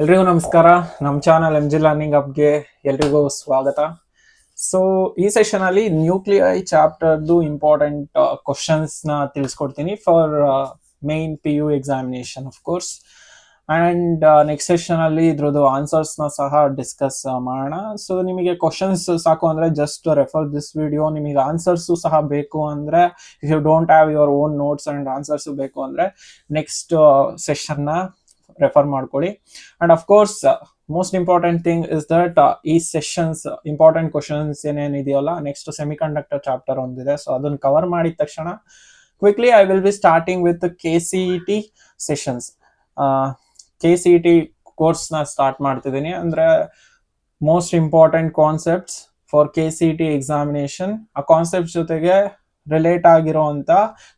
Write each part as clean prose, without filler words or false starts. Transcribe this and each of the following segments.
ಎಲ್ರಿಗೂ ನಮಸ್ಕಾರ. ನಮ್ಮ ಚಾನಲ್ MG ಲರ್ನಿಂಗ್ ಅಪ್ಗೆ ಎಲ್ರಿಗೂ ಸ್ವಾಗತ. ಸೊ ಈ ಸೆಷನ್ ಅಲ್ಲಿ ನ್ಯೂಕ್ಲಿಯೈ ಚಾಪ್ಟರ್ದು ಇಂಪಾರ್ಟೆಂಟ್ ಕ್ವಶನ್ಸ್ ನ ತಿಳಿಸ್ಕೊಡ್ತೀನಿ for main PU examination of course. And next session ಅಲ್ಲಿ ಇದ್ರದ್ದು ಆನ್ಸರ್ಸ್ ನ ಸಹ ಡಿಸ್ಕಸ್ ಮಾಡೋಣ. ಸೊ ನಿಮಗೆ ಕ್ವಶನ್ಸ್ ಸಾಕು ಅಂದ್ರೆ ಜಸ್ಟ್ ರೆಫರ್ ದಿಸ್ ವಿಡಿಯೋ. ನಿಮಗೆ ಆನ್ಸರ್ಸ್ ಸಹ ಬೇಕು ಅಂದ್ರೆ, if you don't have your own notes and answers ಬೇಕು ಅಂದ್ರೆ ನೆಕ್ಸ್ಟ್ ಸೆಷನ್ ನ ರೆಫರ್ ಮಾಡ್ಕೊಳ್ಳಿ. And of course most important thing is that ಈ ಸೆಷನ್ಸ್ ಇಂಪಾರ್ಟೆಂಟ್ ಕ್ವಶನ್ಸ್ ಏನೇನಿದೆಯಲ್ಲ, ನೆಕ್ಸ್ಟ್ ಸೆಮಿಕಂಡಕ್ಟರ್ ಚಾಪ್ಟರ್ ಒಂದಿದೆ. ಸೊ ಅದನ್ನ ಕವರ್ ಮಾಡಿದ ತಕ್ಷಣ quickly I will be starting with KCET sessions. KCET course ನ ಸ್ಟಾರ್ಟ್ ಮಾಡ್ತಿದ್ದೀನಿ. ಅಂದ್ರೆ most important concepts for KCET examination, ಆ ಕಾನ್ಸೆಪ್ಟ್ ಜೊತೆಗೆ ರಿಲೇಟ್ ಆಗಿರುವಂತ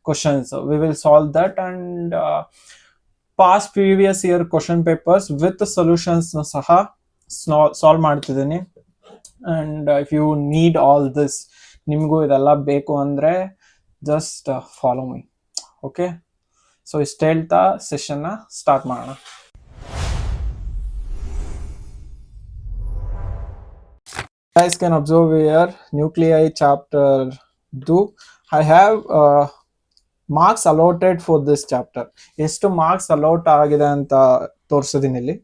questions we will solve that. And past previous year question papers with solutions ಸಹ solve ಮಾಡ್ತಿದ್ದೀನಿ. And if you need all this, ನಿಮಗೂ ಇದೆಲ್ಲ ಬೇಕು ಅಂದ್ರೆ just follow me. Okay, so ಇಷ್ಟು ಹೇಳ್ತಾ ಸೆಷನ್ ನ ಸ್ಟಾರ್ಟ್ ಮಾಡೋಣ. Guys can observe here nuclei chapter 2. I have marks allotted for this chapter. ಎಷ್ಟು ಮಾರ್ಕ್ಸ್ ಅಲೌಟ್ ಆಗಿದೆ ಅಂತ ತೋರಿಸಿದೀನಿ ಇಲ್ಲಿ.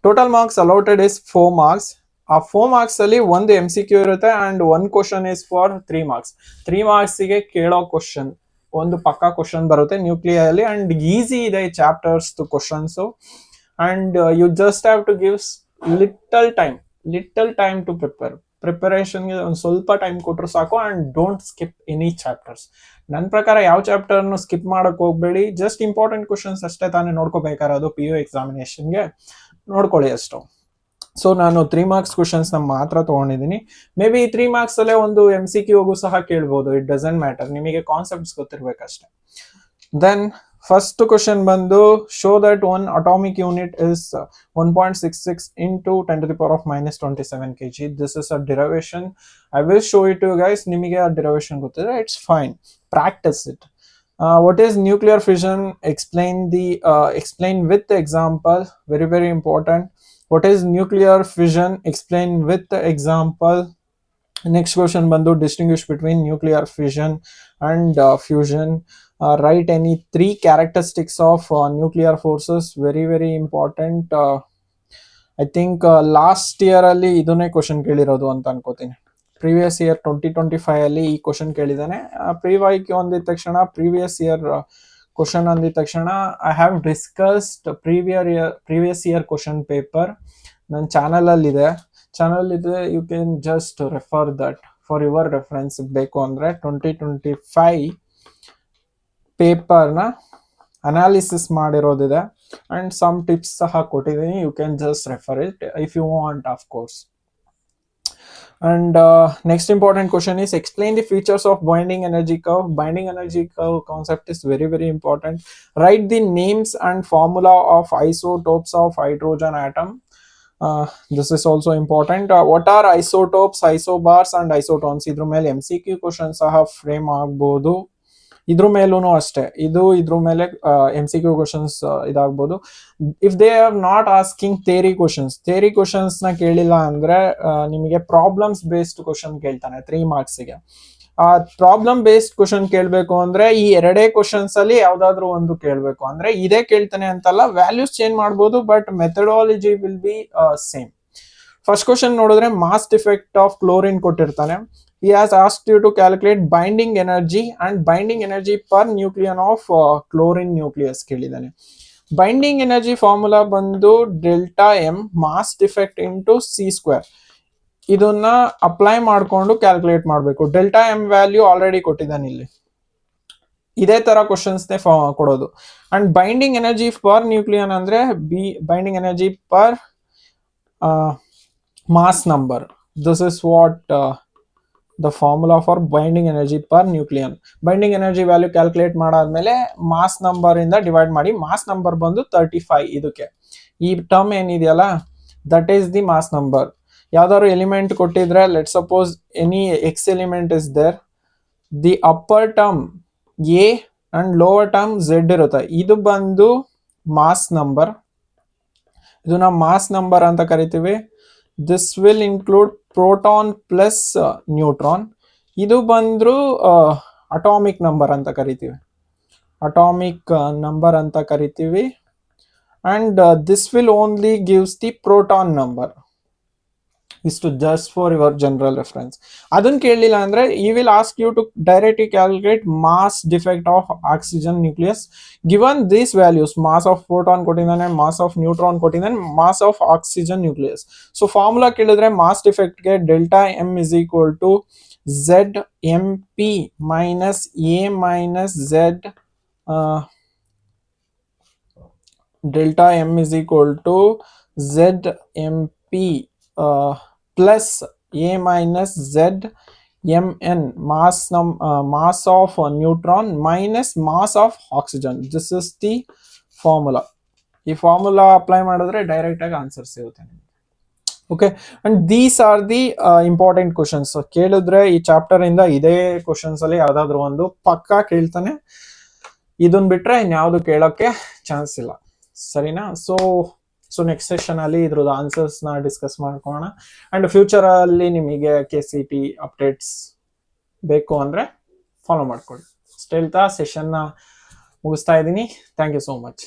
Total marks allotted is 4 marks. ಆ 4 ಮಾರ್ಕ್ಸ್ ಅಲ್ಲಿ ಒಂದು MCQ ಇರುತ್ತೆ and 1 question is for 3 marks. 3 ಮಾರ್ಕ್ಸ್ಗೆ ಕೇಳೋ ಕ್ವಶನ್ ಒಂದು ಪಕ್ಕಾ ಕ್ವಶನ್ ಬರುತ್ತೆ ನ್ಯೂಕ್ಲಿಯೈ ಅಲ್ಲಿ. ಅಂಡ್ ಈಸಿ ಇದೆ ಈ chapters questions. And you just have to give little time to ಪ್ರಿಪರೇಷನ್ಗೆ ಒಂದು ಸ್ವಲ್ಪ ಟೈಮ್ ಕೊಟ್ಟರು ಸಾಕು. And don't skip any chapters. ನನ್ನ ಪ್ರಕಾರ ಯಾವ ಚಾಪ್ಟರ್ನು ಸ್ಕಿಪ್ ಮಾಡಕ್ ಹೋಗ್ಬೇಡಿ. ಜಸ್ಟ್ ಇಂಪಾರ್ಟೆಂಟ್ ಕ್ವಶನ್ಸ್ ಅಷ್ಟೇ ತಾನೇ ನೋಡ್ಕೋಬೇಕಾರೋದು. PU ಎಕ್ಸಾಮಿನೇಷನ್ಗೆ ನೋಡ್ಕೊಳ್ಳಿ ಅಷ್ಟು. ಸೊ ನಾನು 3 ಮಾರ್ಕ್ಸ್ ಕ್ವಶನ್ಸ್ ನ ಮಾತ್ರ ತಗೊಂಡಿದ್ದೀನಿ. ಮೇ ಬಿ 3 ಮಾರ್ಕ್ಸ್ ಅಲ್ಲೇ ಒಂದು MCQ ಸಹ ಕೇಳ್ಬೋದು. ಇಟ್ ಡಸಂಟ್ ಮ್ಯಾಟರ್, ನಿಮಗೆ ಕಾನ್ಸೆಪ್ಟ್ಸ್ ಗೊತ್ತಿರ್ಬೇಕಷ್ಟೇ. ದೆನ್ ಫಸ್ಟ್ ಕ್ವಶನ್ ಬಂದು, show that one atomic unit is 1.66 into 10 to the power of minus 27 kg. This is a derivation. I will show it to you guys. ನಿಮಗೆ ಆ derivation ಗೊತ್ತಿದ್ರೆ it's fine. Practice it. What is nuclear fission? Explain with the example. Very, very important. What is nuclear fission? Explain with the example. Next question bandu, distinguish between nuclear fission and fusion. Write any 3 characteristics of nuclear forces. Very, very important. I think last year ಅಲ್ಲಿ ಇದನ್ನೇ question ಕೇಳಿರೋದು ಅಂತ ಅನ್ಕೋತೀನಿ. Previous year 2025 ಅಲ್ಲಿ ಈ question ಕೇಳಿದಾನೆ. ಪ್ರೀವಾಯ್ಕೆ ಅಂದಿದ ತಕ್ಷಣ, previous year question ಅಂದಿದ ತಕ್ಷಣ I have discussed previous year question paper. ನನ್ನ ಚಾನಲ್ ಇದೆ. You can just refer that for your reference. ಬೇಕು ಅಂದ್ರೆ 2025 ಪೇಪರ್ನ ಅನಾಲಿಸಿಸ್ ಮಾಡಿರೋದಿದೆ ಅಂಡ್ ಸಮ್ ಟಿಪ್ಸ್ ಸಹ ಕೊಟ್ಟಿದ್ದೀನಿ. You can just refer it if you want, of course. And next important question is, explain the features of binding energy curve. Binding energy curve concept is very, very important. Write the names and formula of isotopes of hydrogen atom. This is also important. What are isotopes, isobars and isotons? ಇದ್ರ ಮೇಲೆ MCQ question ಸಹ frame ಆಗ್ಬೋದು. ಇದ್ರ ಮೇಲೂ ಅಷ್ಟೇ, ಇದ್ರ ಮೇಲೆ MCQ questions ಇದಾಗ್ಬೋದು. If they are not asking theory questions ನ ಕೇಳಿಲ್ಲ ಅಂದ್ರೆ ನಿಮಗೆ ಪ್ರಾಬ್ಲಮ್ಸ್ ಬೇಸ್ಡ್ ಕ್ವಶನ್ ಕೇಳ್ತಾನೆ 3 ಮಾರ್ಕ್ಸ್ಗೆ. ಆ ಪ್ರಾಬ್ಲಮ್ ಬೇಸ್ಡ್ ಕ್ವಶನ್ ಕೇಳ್ಬೇಕು ಅಂದ್ರೆ ಈ 2 ಕ್ವಶನ್ಸ್ ಅಲ್ಲಿ ಯಾವ್ದಾದ್ರು ಒಂದು ಕೇಳ್ಬೇಕು. ಅಂದ್ರೆ ಇದೇ ಕೇಳ್ತಾನೆ ಅಂತಲ್ಲ, ವ್ಯಾಲ್ಯೂಸ್ ಚೇಂಜ್ ಮಾಡ್ಬೋದು, but methodology will be same. First question ನೋಡಿದ್ರೆ, ಮಾಸ್ ಡಿಫೆಕ್ಟ್ ಆಫ್ ಕ್ಲೋರಿನ್ ಕೊಟ್ಟಿರ್ತಾನೆ. He has asked you to calculate binding energy and binding energy per nucleon of chlorine nucleus ಕೇಳಿದಾನೆ. ಬೈಂಡಿಂಗ್ ಎನರ್ಜಿ ಫಾರ್ಮುಲಾ ಬಂದು delta M mass defect into C². ಇದನ್ನ apply ಮಾಡ್ಕೊಂಡು calculate ಮಾಡಬೇಕು. Delta M value already ಕೊಟ್ಟಿದ್ದಾನೆ ಇಲ್ಲಿ. ಇದೇ ತರ questions ಕೊಡೋದು. And binding energy per nucleon ಅಂದ್ರೆ binding energy per mass number. This is what the formula for binding energy per nucleon. Binding energy value calculate ಮಾಡಾದ್ಮೇಲೆ mass number ಇಂದ divide ಮಾಡಿ. Mass number ಬಂದು 35. ಇದಕ್ಕೆ ಈ ಟರ್ಮ್ ಏನಿದೆಯಲ್ಲ, that is the mass number. ಯಾವ್ದಾದ್ರು element ಕೊಟ್ಟಿದ್ರೆ, let suppose any X element is there, the upper term A and lower term Z ಇರುತ್ತೆ. ಇದು ಬಂದು ಮಾಸ್ ನಂಬರ್. ಇದನ್ನ ಮಾಸ್ ನಂಬರ್ ಅಂತ ಕರಿತೀವಿ. This will include proton plus neutron. ಇದು ಬಂದ್ರು ಅಟಾಮಿಕ್ ನಂಬರ್ ಅಂತ ಕರಿತೀವಿ, ಅಟಾಮಿಕ್ ನಂಬರ್ ಅಂತ ಕರಿತೀವಿ. And this will only gives the proton number. ಇಷ್ಟು just for your general reference. ಅದನ್ನ ಕೇಳಲಿಲ್ಲ ಅಂದ್ರೆ he will ask you to directly calculate mass defect of oxygen nucleus given these values. Mass of proton ಕೊಟ್ಟಿದ್ದಾನೆ, mass of neutron ಕೊಟ್ಟಿದ್ದಾನೆ, mass of oxygen nucleus. So formula ಕೇಳಿದ್ರೆ mass ಡಿಫೆಕ್ಟ್ಗೆ delta M is equal to Z M P minus A minus Z, delta M is equal to Z M P plus a minus z mn, mass of neutron minus mass of oxygen. This is the formula. ಈ formula apply ಮಾಡಿದ್ರೆ direct ಆಗಿ answer ಸಿಗುತ್ತೆ. Okay, and these are the important questions. ಕೇಳಿದ್ರೆ ಈ chapter ಇಂದ ಇದೇ questions ಅಲ್ಲಿ ಯಾವ್ದಾದ್ರು ಒಂದು ಪಕ್ಕಾ ಕೇಳ್ತಾನೆ. ಇದನ್ ಬಿಟ್ರೆ ಇನ್ಯಾವುದು ಕೇಳೋಕೆ ಚಾನ್ಸ್ ಇಲ್ಲ, ಸರಿನಾ? ಸೊ ನೆಕ್ಸ್ಟ್ ಸೆಷನ್ ಅಲ್ಲಿ ಇದ್ರದ್ದು ಆನ್ಸರ್ಸ್ ನ ಡಿಸ್ಕಸ್ ಮಾಡ್ಕೋಣ. ಅಂಡ್ ಫ್ಯೂಚರ್ ಅಲ್ಲಿ ನಿಮಗೆ KCT ಅಪ್ಡೇಟ್ಸ್ ಬೇಕು ಅಂದ್ರೆ ಫಾಲೋ ಮಾಡ್ಕೊಳ್ಳಿ. ಅಷ್ಟೇ ಹೇಳ್ತಾ ಸೆಷನ್ ನ ಮುಗಿಸ್ತಾ ಇದ್ದೀನಿ. Thank you so much.